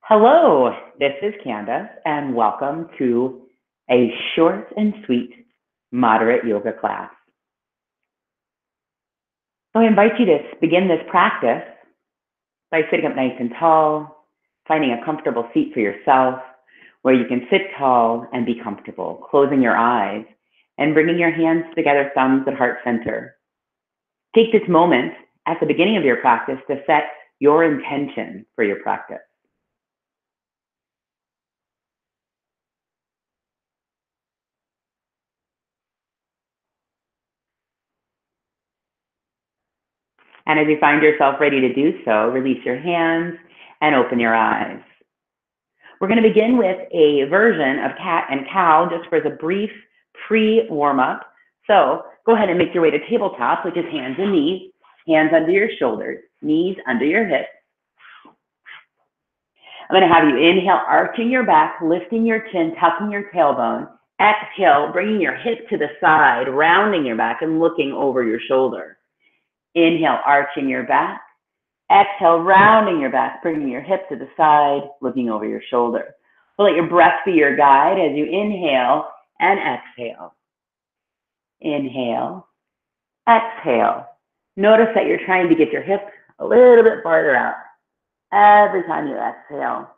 Hello, this is Candice, and welcome to a short and sweet moderate yoga class. So I invite you to begin this practice by sitting up nice and tall, finding a comfortable seat for yourself where you can sit tall and be comfortable, closing your eyes and bringing your hands together, thumbs at heart center. Take this moment at the beginning of your practice to set your intention for your practice. And as you find yourself ready to do so, release your hands and open your eyes. We're going to begin with a version of cat and cow just for the brief pre-warm-up. So go ahead and make your way to tabletop, which is hands and knees, hands under your shoulders, knees under your hips. I'm going to have you inhale, arching your back, lifting your chin, tucking your tailbone. Exhale, bringing your hip to the side, rounding your back and looking over your shoulder. Inhale, arching your back. Exhale, rounding your back, bringing your hip to the side, looking over your shoulder. So let your breath be your guide as you inhale and exhale. Inhale, exhale. Notice that you're trying to get your hip a little bit farther out every time you exhale.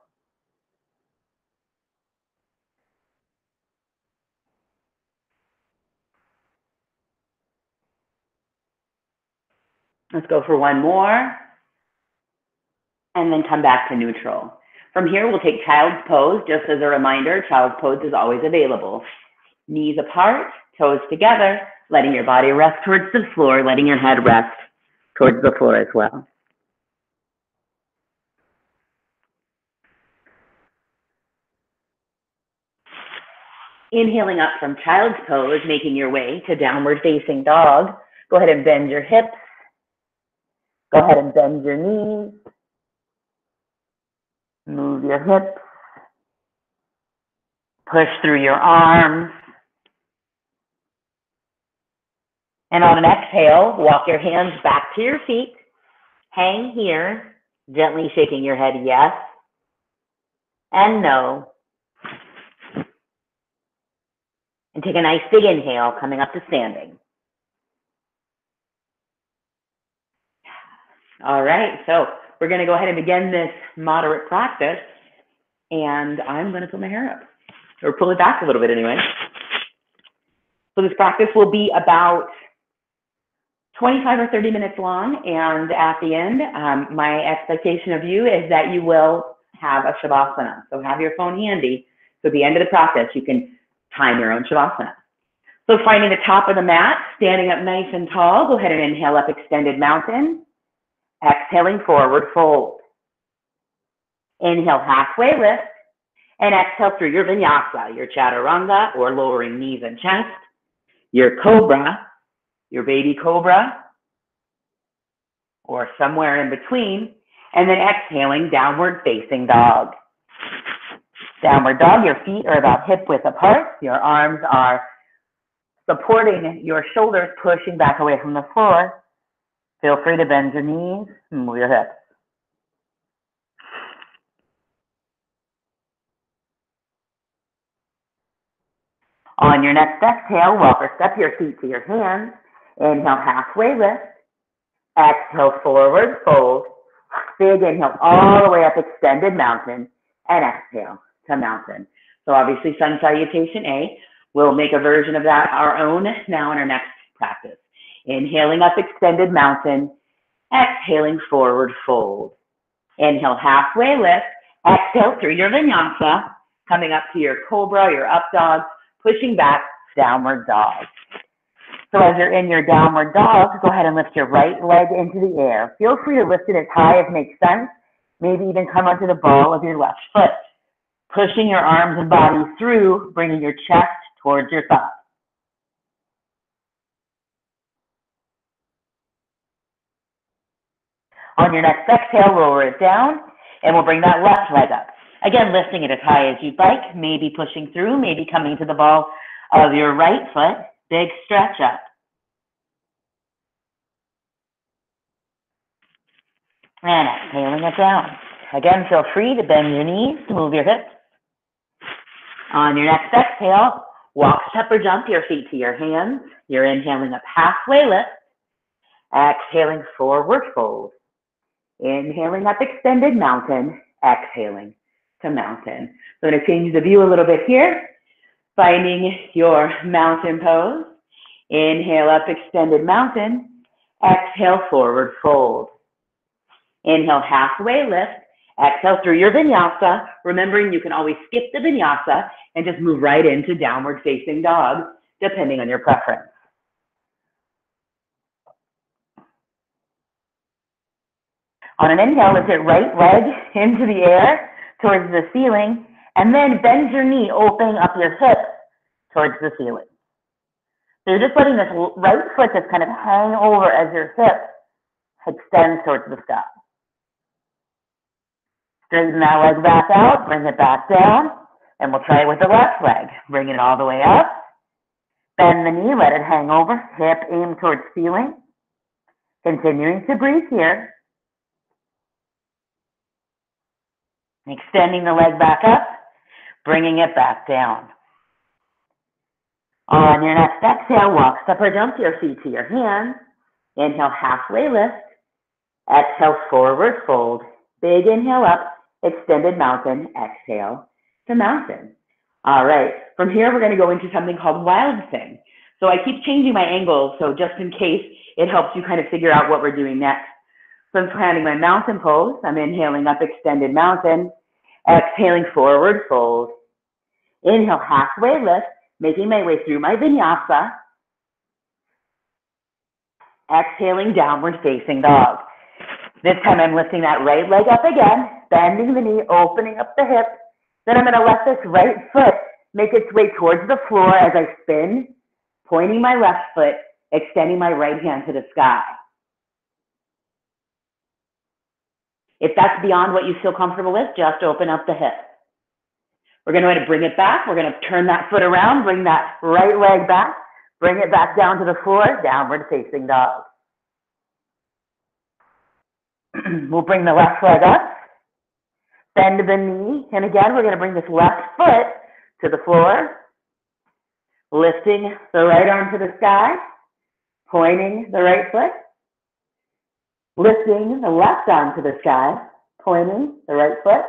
Let's go for one more, and then come back to neutral. From here, we'll take child's pose. Just as a reminder, child's pose is always available. Knees apart, toes together, letting your body rest towards the floor, letting your head rest towards the floor as well. Inhaling up from child's pose, making your way to downward facing dog. Go ahead and bend your hips. Go ahead and bend your knees. Move your hips. Push through your arms. And on an exhale, walk your hands back to your feet. Hang here, gently shaking your head yes and no. And take a nice big inhale, coming up to standing. All right, so we're going to go ahead and begin this moderate practice. And I'm going to put my hair up, or pull it back a little bit anyway. So this practice will be about 25 or 30 minutes long. And at the end, my expectation of you is that you will have a Shavasana. So have your phone handy. So at the end of the practice, you can time your own Shavasana. So finding the top of the mat, standing up nice and tall, go ahead and inhale up, extended mountain. Exhaling, forward fold. Inhale, halfway lift. And exhale through your vinyasa, your chaturanga, or lowering knees and chest, your cobra, your baby cobra, or somewhere in between. And then exhaling, downward facing dog. Downward dog, your feet are about hip width apart. Your arms are supporting your shoulders, pushing back away from the floor. Feel free to bend your knees and move your hips. On your next exhale, walk or step your feet to your hands. Inhale, halfway lift. Exhale, forward fold. Big inhale all the way up, extended mountain. And exhale to mountain. So obviously, sun salutation A. We'll make a version of that our own now in our next practice. Inhaling up, extended mountain. Exhaling, forward fold. Inhale, halfway lift. Exhale through your vinyasa. Coming up to your cobra, your up dog. Pushing back, downward dog. So as you're in your downward dog, go ahead and lift your right leg into the air. Feel free to lift it as high as makes sense. Maybe even come onto the ball of your left foot. Pushing your arms and body through, bringing your chest towards your thigh. On your next exhale, lower it down, and we'll bring that left leg up. Again, lifting it as high as you'd like, maybe pushing through, maybe coming to the ball of your right foot. Big stretch up. And exhaling it down. Again, feel free to bend your knees, move your hips. On your next exhale, walk, step, or jump your feet to your hands. You're inhaling up halfway lift. Exhaling, forward fold. Inhaling up, extended mountain. Exhaling to mountain. So I'm going to change the view a little bit here. Finding your mountain pose. Inhale up, extended mountain. Exhale, forward fold. Inhale, halfway lift. Exhale through your vinyasa. Remembering you can always skip the vinyasa and just move right into downward facing dog, depending on your preference. On an inhale, lift your right leg into the air towards the ceiling, and then bend your knee, opening up your hips towards the ceiling. So you're just letting this right foot just kind of hang over as your hip extends towards the sky. Straighten that leg back out, bring it back down, and we'll try it with the left leg. Bring it all the way up. Bend the knee, let it hang over, hip aim towards ceiling. Continuing to breathe here. Extending the leg back up, bringing it back down. On your next exhale, walk, step, or jump your feet to your hands. Inhale, halfway lift. Exhale, forward fold. Big inhale up, extended mountain. Exhale to mountain. All right, from here we're going to go into something called wild thing. So I keep changing my angles, so just in case it helps you kind of figure out what we're doing next. So I'm planning my mountain pose. I'm inhaling up, extended mountain. Exhaling, forward fold. Inhale, halfway lift, making my way through my vinyasa. Exhaling, downward facing dog. This time I'm lifting that right leg up again, bending the knee, opening up the hip. Then I'm going to let this right foot make its way towards the floor as I spin, pointing my left foot, extending my right hand to the sky. If that's beyond what you feel comfortable with, just open up the hip. We're going to go ahead and bring it back. We're going to turn that foot around, bring that right leg back, bring it back down to the floor, downward facing dog. We'll bring the left leg up, bend the knee, and again, we're going to bring this left foot to the floor, lifting the right arm to the sky, pointing the right foot, lifting the left arm to the sky, pointing the right foot,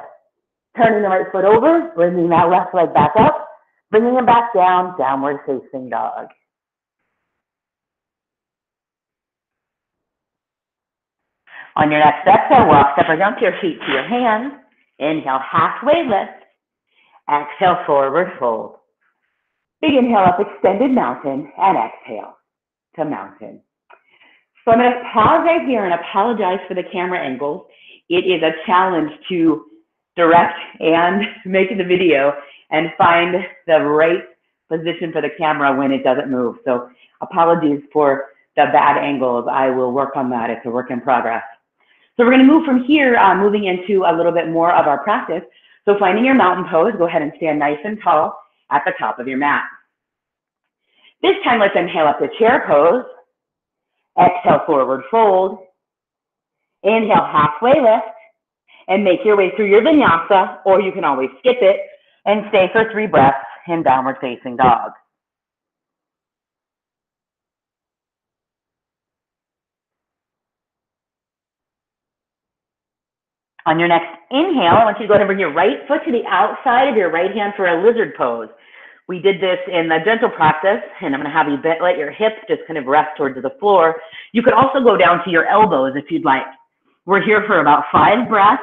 turning the right foot over, bringing that left leg back up, bringing it back down, downward facing dog. On your next exhale, walk, step, or jump your feet to your hands. Inhale, halfway lift. Exhale, forward fold. Big inhale up, extended mountain, and exhale to mountain. So I'm going to pause right here and apologize for the camera angles. It is a challenge to direct and make the video and find the right position for the camera when it doesn't move. So apologies for the bad angles. I will work on that. It's a work in progress. So we're going to move from here, moving into a little bit more of our practice. So finding your mountain pose, go ahead and stand nice and tall at the top of your mat. This time, let's inhale up to chair pose. Exhale, forward fold. Inhale, halfway lift, and make your way through your vinyasa, or you can always skip it and stay for 3 breaths in downward facing dog. On your next inhale, I want you to go ahead and bring your right foot to the outside of your right hand for a lizard pose. We did this in the gentle practice, and I'm going to have you let your hips just kind of rest towards the floor. You could also go down to your elbows if you'd like. We're here for about 5 breaths.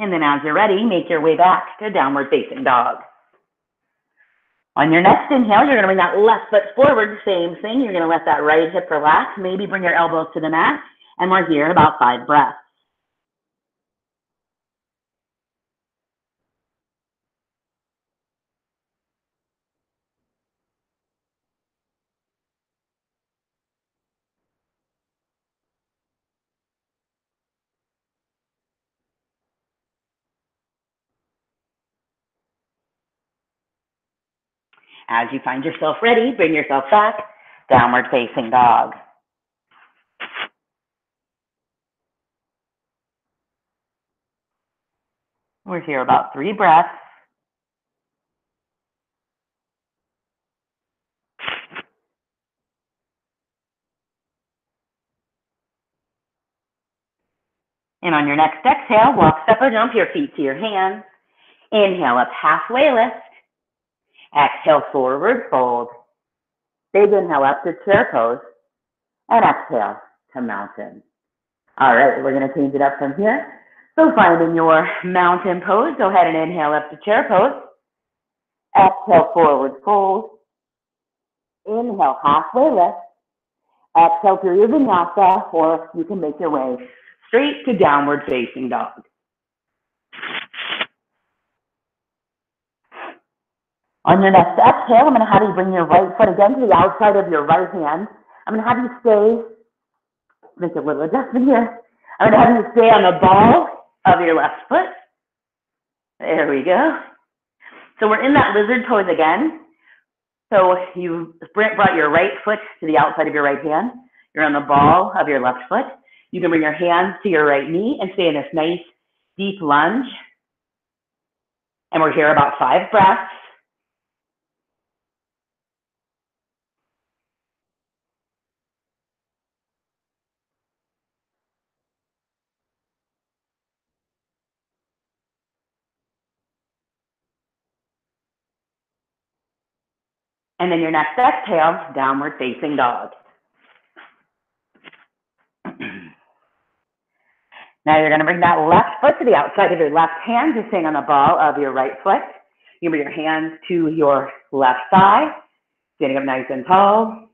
And then as you're ready, make your way back to downward facing dog. On your next inhale, you're going to bring that left foot forward, same thing. You're going to let that right hip relax, maybe bring your elbows to the mat, and we're here about 5 breaths. As you find yourself ready, bring yourself back, downward facing dog. We're here about 3 breaths. And on your next exhale, walk, step, or jump your feet to your hands. Inhale up, halfway lift. Exhale, forward fold. Big inhale up to chair pose. And exhale to mountain. All right, we're going to change it up from here. So finding your mountain pose, go ahead and inhale up to chair pose. Exhale, forward fold. Inhale, halfway lift. Exhale through your vinyasa, or you can make your way straight to downward facing dog. On your next exhale, I'm going to have you bring your right foot again to the outside of your right hand. I'm going to have you stay, make a little adjustment here. I'm going to have you stay on the ball of your left foot. There we go. So we're in that lizard pose again. So you brought your right foot to the outside of your right hand. You're on the ball of your left foot. You can bring your hands to your right knee and stay in this nice deep lunge. And we're here about 5 breaths. And then your next exhale, downward facing dog. Now you're going to bring that left foot to the outside of your left hand, just staying on the ball of your right foot. You bring your hands to your left thigh, standing up nice and tall.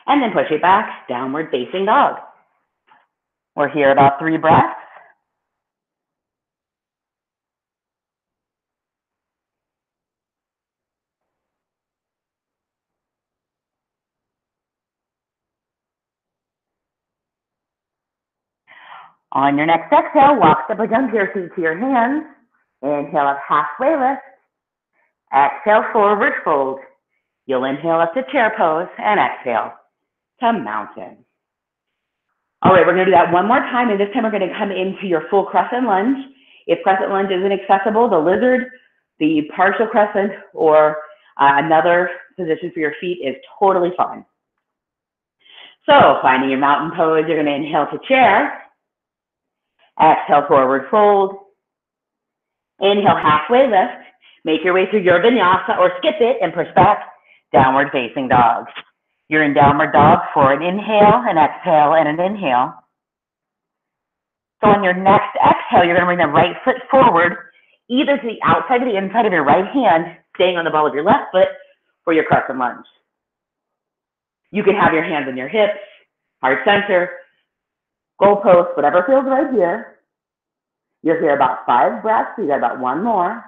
And then push it back, downward facing dog. We're here about 3 breaths. On your next exhale, walk, step, or jump your feet to your hands. Inhale up, halfway lift. Exhale, forward fold. You'll inhale up to chair pose and exhale to mountain. All right, we're going to do that one more time, and this time we're going to come into your full crescent lunge. If crescent lunge isn't accessible, the lizard, the partial crescent, or another position for your feet is totally fine. So finding your mountain pose, you're going to inhale to chair. Exhale, forward fold. Inhale, halfway lift. Make your way through your vinyasa or skip it and push back, downward facing dog. You're in downward dog for an inhale, an exhale, and an inhale. So on your next exhale, you're going to bring the right foot forward, either to the outside or the inside of your right hand, staying on the ball of your left foot for your crescent lunge. You can have your hands on your hips, heart center, goalpost, whatever feels right here. You're here about 5 breaths, so you got about 1 more.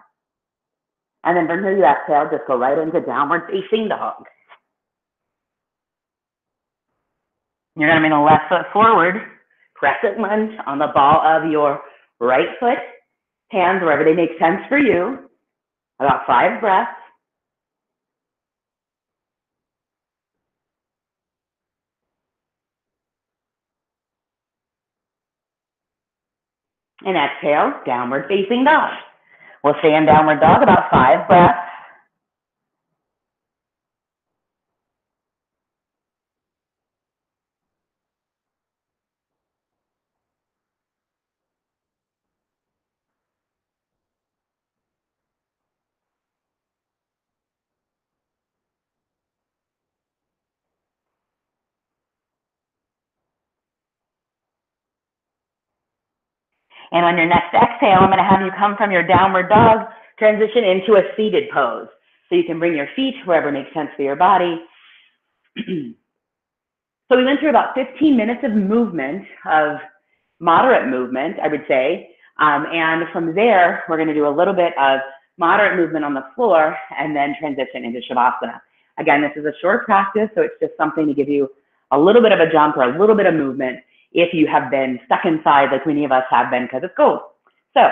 And then from here you exhale, just go right into downward facing dog. You're going to bring the left foot forward, crescent lunge on the ball of your right foot, hands wherever they make sense for you, about 5 breaths. And exhale, downward facing dog. We'll stay in downward dog about 5 breaths. And on your next exhale, I'm going to have you come from your downward dog, transition into a seated pose. So you can bring your feet wherever makes sense for your body. So we went through about 15 minutes of movement, of moderate movement, I would say. And from there, we're going to do a little bit of moderate movement on the floor and then transition into Shavasana. Again, this is a short practice, so it's just something to give you a little bit of a jump or a little bit of movement if you have been stuck inside like many of us have been because it's cold. So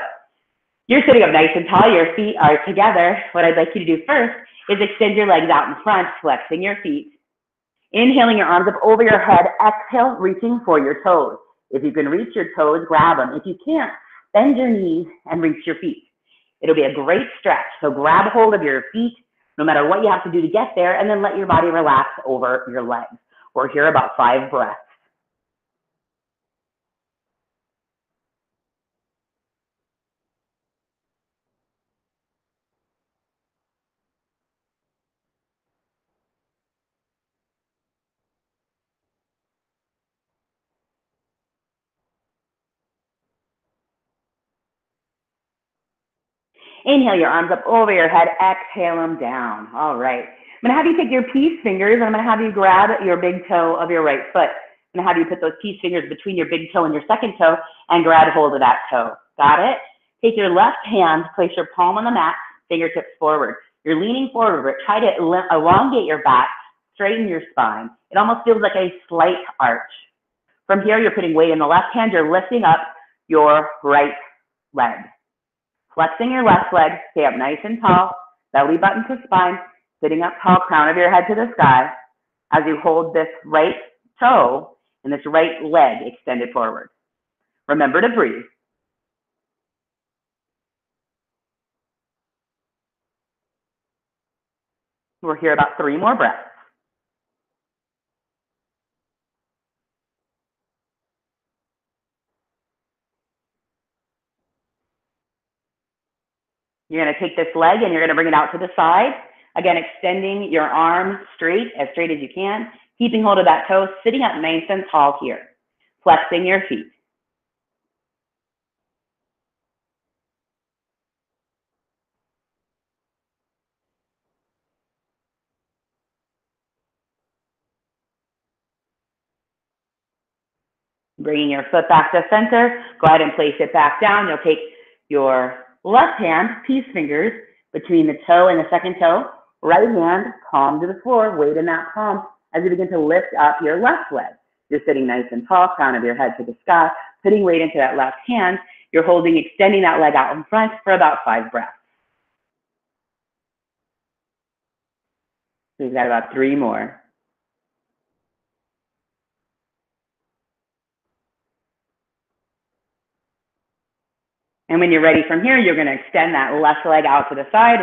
you're sitting up nice and tall, your feet are together. What I'd like you to do first is extend your legs out in front, flexing your feet. Inhaling your arms up over your head, exhale, reaching for your toes. If you can reach your toes, grab them. If you can't, bend your knees and reach your feet. It'll be a great stretch. So grab hold of your feet, no matter what you have to do to get there, and then let your body relax over your legs. We're here about 5 breaths. Inhale your arms up over your head, exhale them down. All right. I'm gonna have you take your peace fingers, and I'm gonna have you grab your big toe of your right foot. I'm gonna have you put those peace fingers between your big toe and your second toe and grab hold of that toe. Got it? Take your left hand, place your palm on the mat, fingertips forward. You're leaning forward, but try to elongate your back, straighten your spine. It almost feels like a slight arch. From here, you're putting weight in the left hand, you're lifting up your right leg. Flexing your left leg, stay up nice and tall, belly button to spine, sitting up tall, crown of your head to the sky, as you hold this right toe and this right leg extended forward. Remember to breathe. We're here about 3 more breaths. You're going to take this leg and you're going to bring it out to the side. Again, extending your arm straight as you can, keeping hold of that toe, sitting up nice and tall here, flexing your feet. Bringing your foot back to center, go ahead and place it back down. You'll take your left hand, peace fingers, between the toe and the second toe, right hand, palm to the floor, weight in that palm as you begin to lift up your left leg. You're sitting nice and tall, crown of your head to the sky, putting weight into that left hand. You're holding, extending that leg out in front for about 5 breaths. So we've got about 3 more. And when you're ready from here, you're going to extend that left leg out to the side,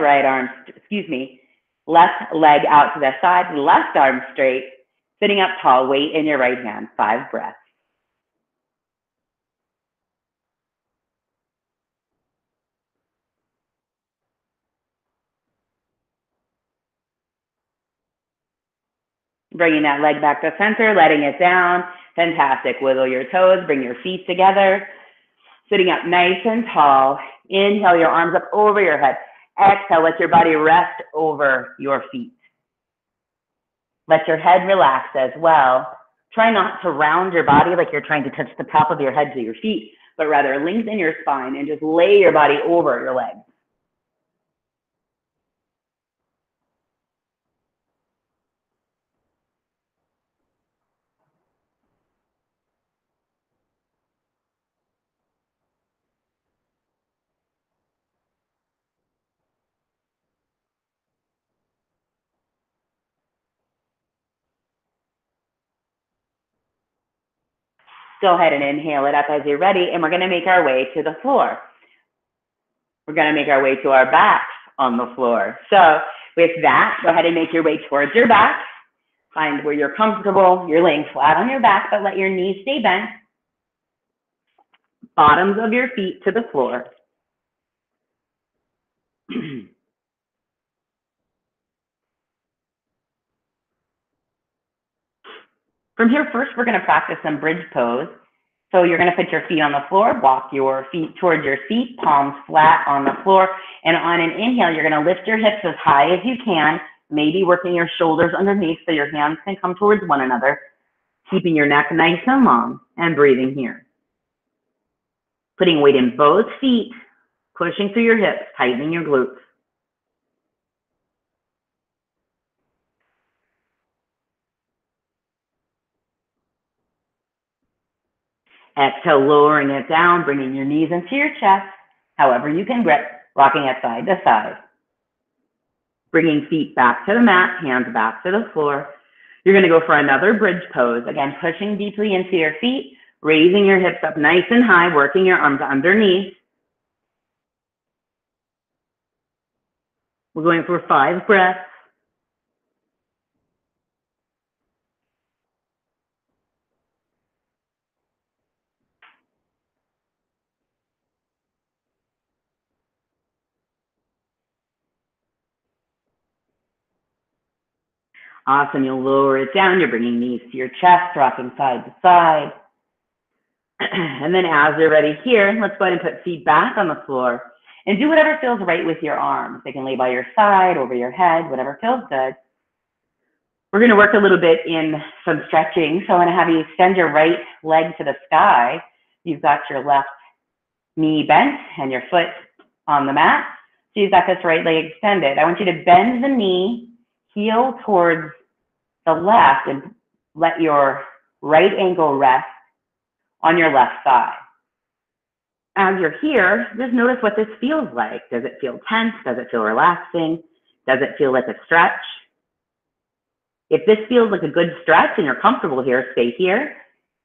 left leg out to the side, left arm straight, sitting up tall, weight in your right hand, 5 breaths. Bringing that leg back to center, letting it down. Fantastic. Wiggle your toes, bring your feet together. Sitting up nice and tall. Inhale your arms up over your head. Exhale, let your body rest over your feet. Let your head relax as well. Try not to round your body like you're trying to touch the top of your head to your feet, but rather lengthen your spine and just lay your body over your legs. Go ahead and inhale it up as you're ready, and we're going to make our way to the floor. We're going to make our way to our backs on the floor. So with that, go ahead and make your way towards your back. Find where you're comfortable. You're laying flat on your back, but let your knees stay bent. Bottoms of your feet to the floor. From here, first, we're going to practice some bridge pose. So you're going to put your feet on the floor, walk your feet towards your feet, palms flat on the floor. And on an inhale, you're going to lift your hips as high as you can, maybe working your shoulders underneath so your hands can come towards one another, keeping your neck nice and long, and breathing here. Putting weight in both feet, pushing through your hips, tightening your glutes. Exhale, lowering it down, bringing your knees into your chest, however you can grip, rocking it side to side. Bringing feet back to the mat, hands back to the floor. You're going to go for another bridge pose. Again, pushing deeply into your feet, raising your hips up nice and high, working your arms underneath. We're going for 5 breaths. Awesome. You'll lower it down. You're bringing knees to your chest, rocking side to side. And then as you're ready here, let's go ahead and put feet back on the floor and do whatever feels right with your arms. They can lay by your side, over your head, whatever feels good. We're going to work a little bit in some stretching. So I'm going to have you extend your right leg to the sky. You've got your left knee bent and your foot on the mat. So you've got this right leg extended. I want you to bend the knee, heel towards the left, and let your right ankle rest on your left side. As you're here, just notice what this feels like. Does it feel tense? Does it feel relaxing? Does it feel like a stretch? If this feels like a good stretch and you're comfortable here, stay here.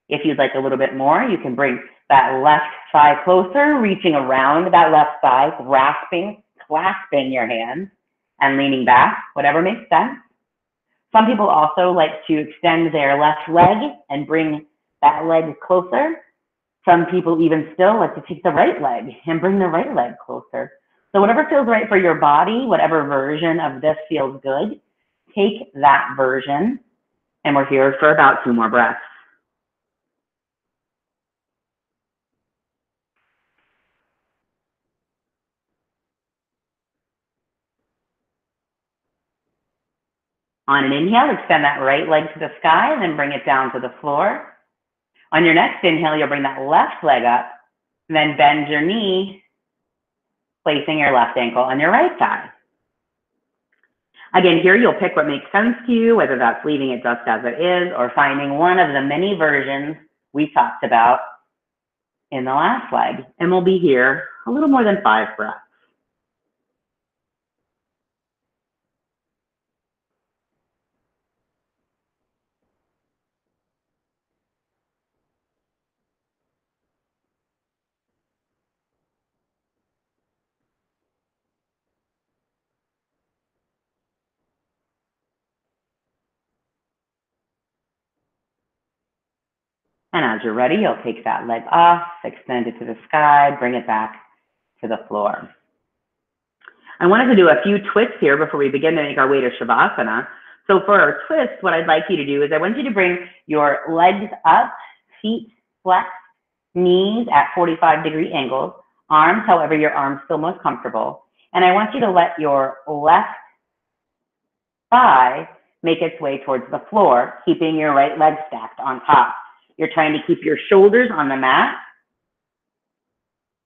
If you'd like a little bit more, you can bring that left thigh closer, reaching around that left thigh, clasping your hands and leaning back, whatever makes sense. Some people also like to extend their left leg and bring that leg closer. Some people even still like to take the right leg and bring the right leg closer. So whatever feels right for your body, whatever version of this feels good, take that version. And we're here for about 2 more breaths. On an inhale, extend that right leg to the sky and then bring it down to the floor. On your next inhale, you'll bring that left leg up, and then bend your knee, placing your left ankle on your right thigh. Again, here you'll pick what makes sense to you, whether that's leaving it just as it is or finding one of the many versions we talked about in the last leg. And we'll be here a little more than 5 breaths. And as you're ready, you'll take that leg off, extend it to the sky, bring it back to the floor. I wanted to do a few twists here before we begin to make our way to Shavasana. So for our twist, what I'd like you to do is I want you to bring your legs up, feet flexed, knees at 45-degree angles, arms however your arms feel most comfortable. And I want you to let your left thigh make its way towards the floor, keeping your right leg stacked on top. You're trying to keep your shoulders on the mat.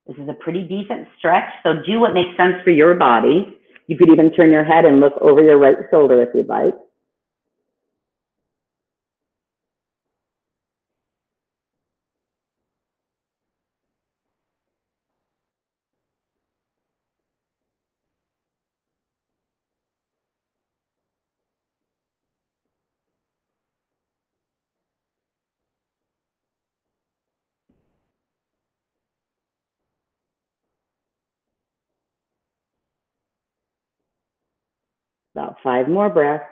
This is a pretty decent stretch, so do what makes sense for your body. You could even turn your head and look over your right shoulder if you'd like. About 5 more breaths.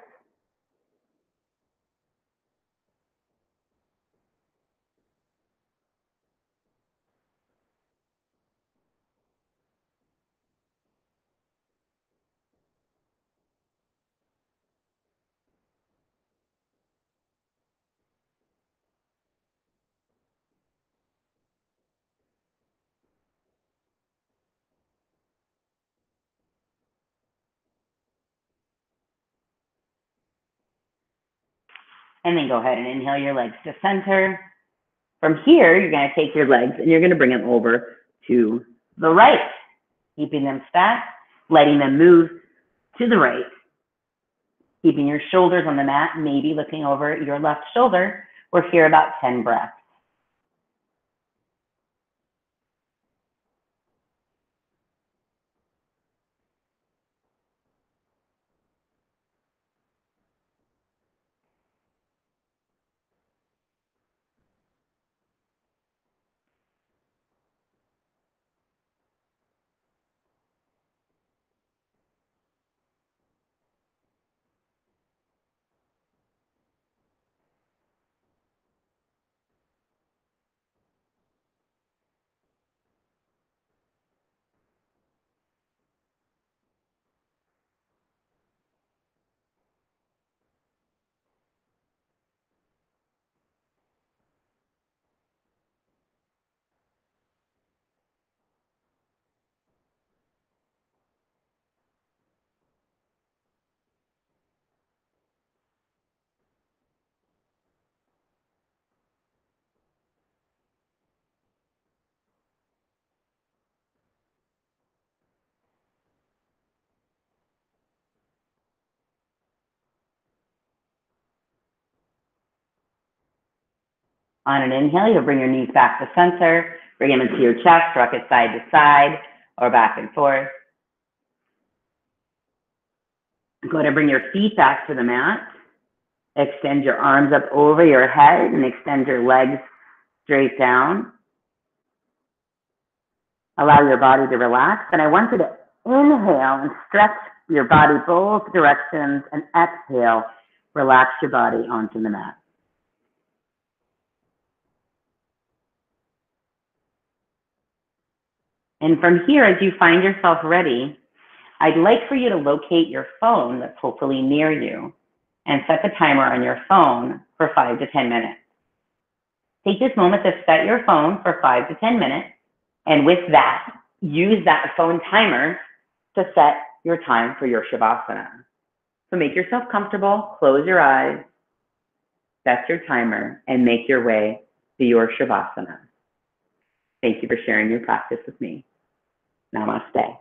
And then go ahead and inhale your legs to center. From here, you're going to take your legs and you're going to bring them over to the right, keeping them stacked, letting them move to the right, keeping your shoulders on the mat, maybe looking over your left shoulder. We're here about 10 breaths. On an inhale, you'll bring your knees back to center, bring them into your chest, rock it side to side or back and forth. Go to bring your feet back to the mat. Extend your arms up over your head and extend your legs straight down. Allow your body to relax. And I want you to inhale and stretch your body both directions, and exhale, relax your body onto the mat. And from here, as you find yourself ready, I'd like for you to locate your phone that's hopefully near you and set the timer on your phone for 5 to 10 minutes. Take this moment to set your phone for 5 to 10 minutes, and with that, use that phone timer to set your time for your Shavasana. So make yourself comfortable, close your eyes, set your timer, and make your way to your Shavasana. Thank you for sharing your practice with me. Namaste.